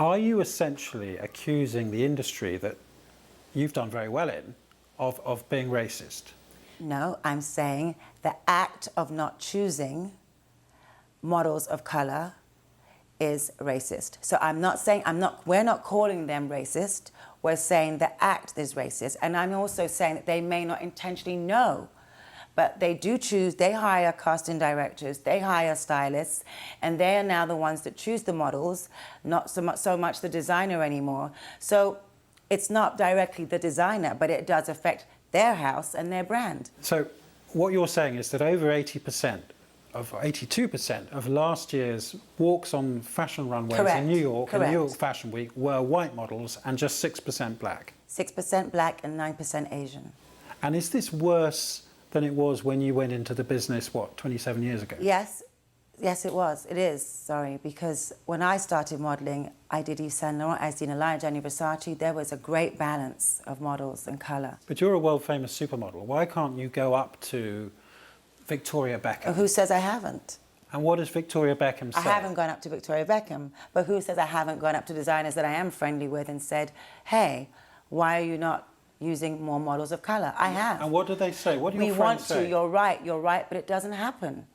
Are you essentially accusing the industry that you've done very well in of being racist? No, I'm saying the act of not choosing models of color is racist. So we're not calling them racist. We're saying the act is racist. And I'm also saying that they may not intentionally know, but they do choose, they hire casting directors, they hire stylists, and they are now the ones that choose the models, not so much the designer anymore. So it's not directly the designer, but it does affect their house and their brand. So what you're saying is that over 82% of last year's walks on fashion runways in New York, in New York Fashion Week, were white models and just 6% black. 6% black and 9% Asian. And is this worse than it was when you went into the business, 27 years ago? Yes, it was. It is, sorry, because when I started modelling, I did Yves Saint Laurent, I did Alaya, Gianni Versace. There was a great balance of models and colour. But you're a world-famous supermodel. Why can't you go up to Victoria Beckham? Who says I haven't? And what does Victoria Beckham say? I haven't gone up to Victoria Beckham, but who says I haven't gone up to designers that I am friendly with and said, hey, why are you not using more models of colour? I have. And what do they say? What do your friends say? We want to, you're right, but it doesn't happen.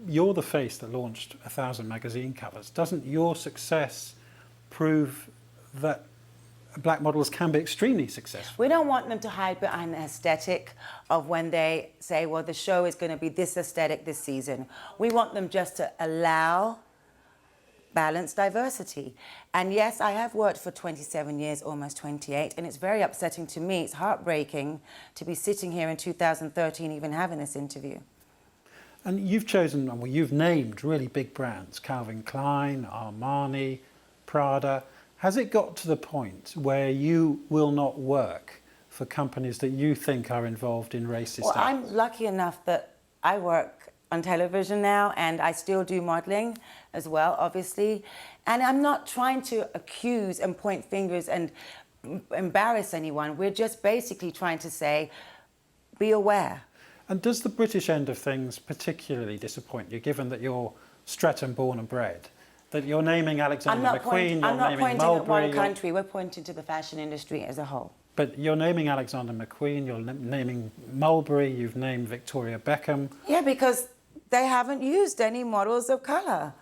You're the face that launched 1,000 magazine covers. Doesn't your success prove that black models can be extremely successful? We don't want them to hide behind the aesthetic of when they say, well, the show is going to be this aesthetic this season. We want them just to allow balanced diversity. And yes, I have worked for 27 years, almost 28, and it's very upsetting to me. It's heartbreaking to be sitting here in 2013 even having this interview. And you've chosen, well, you've named really big brands, Calvin Klein, Armani, Prada. Has it got to the point where you will not work for companies that you think are involved in racist acts? I'm lucky enough that I work on television now and I still do modelling as well, obviously. And I'm not trying to accuse and point fingers and embarrass anyone. We're just basically trying to say, be aware. And does the British end of things particularly disappoint you, given that you're Streatham born and bred? That you're naming Alexander McQueen, I'm not naming pointing Mulberry, at one country, we're pointing to the fashion industry as a whole. But you're naming Alexander McQueen, you're naming Mulberry, you've named Victoria Beckham. Yeah, because they haven't used any models of colour.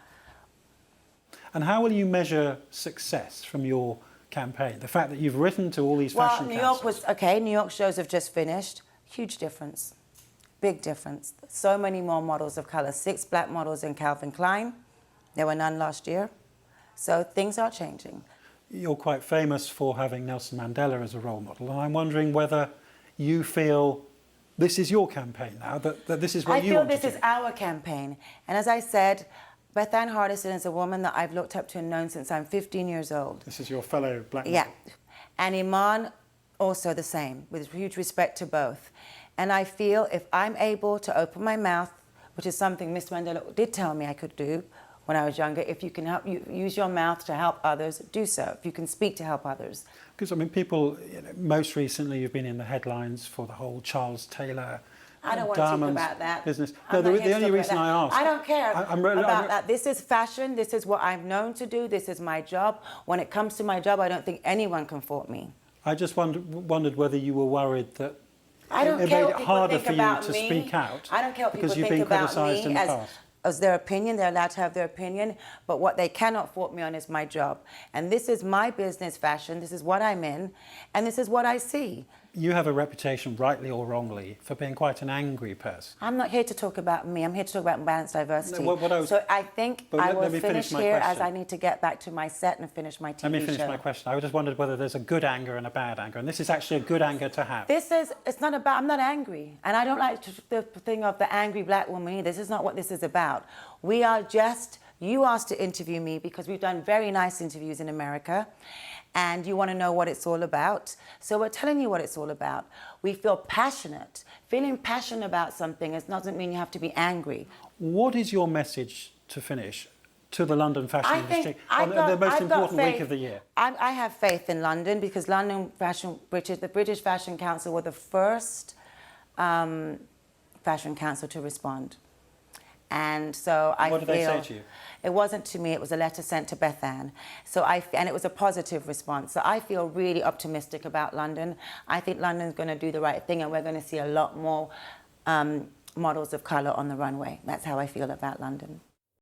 And how will you measure success from your campaign? The fact that you've written to all these fashion councils. New York shows have just finished. Huge difference. Big difference. So many more models of colour. 6 black models in Calvin Klein. There were none last year. So things are changing. You're quite famous for having Nelson Mandela as a role model, and I'm wondering whether you feel this is your campaign now, that this is what you want to do. I feel this is our campaign. And as I said, Beth Ann Hardison is a woman that I've looked up to and known since I'm 15 years old. This is your fellow black Yeah. model. And Iman, also the same, with huge respect to both. And I feel if I'm able to open my mouth, which is something Mr. Mandela did tell me I could do when I was younger, if you can use your mouth to help others, do so. If you can speak to help others. Because, I mean, people, most recently you've been in the headlines for the whole Charles Taylor I don't want to talk about that. Business. No, the only reason I asked... I don't care about that. This is fashion. This is what I'm known to do. This is my job. When it comes to my job, I don't think anyone can fault me. I just wondered whether you were worried that it made it harder for you to speak out. I don't care what people because you've think been about criticised me in the past. As their opinion. They're allowed to have their opinion, but what they cannot fault me on is my job. And this is my business, fashion. This is what I'm in, and this is what I see. You have a reputation, rightly or wrongly, for being quite an angry person. I'm not here to talk about me. I'm here to talk about balanced diversity. No, so I think I will finish here as I need to get back to my set and finish my TV show. Let me finish my question. I just wondered whether there's a good anger and a bad anger, and this is actually a good anger to have. It's not about, I'm not angry, and I don't like the thing of the angry black woman either. This is not what this is about. We are just, you asked to interview me because we've done very nice interviews in America, and you want to know what it's all about. So we're telling you what it's all about. We feel passionate. Feeling passionate about something doesn't mean you have to be angry. What is your message, to finish, to the London fashion industry on the most important week of the year? I have faith in London because London the British Fashion Council were the first fashion council to respond. And so I feel... What did they say to you? It wasn't to me, it was a letter sent to Beth Ann. And it was a positive response. So I feel really optimistic about London. I think London's going to do the right thing, and we're going to see a lot more models of colour on the runway. That's how I feel about London.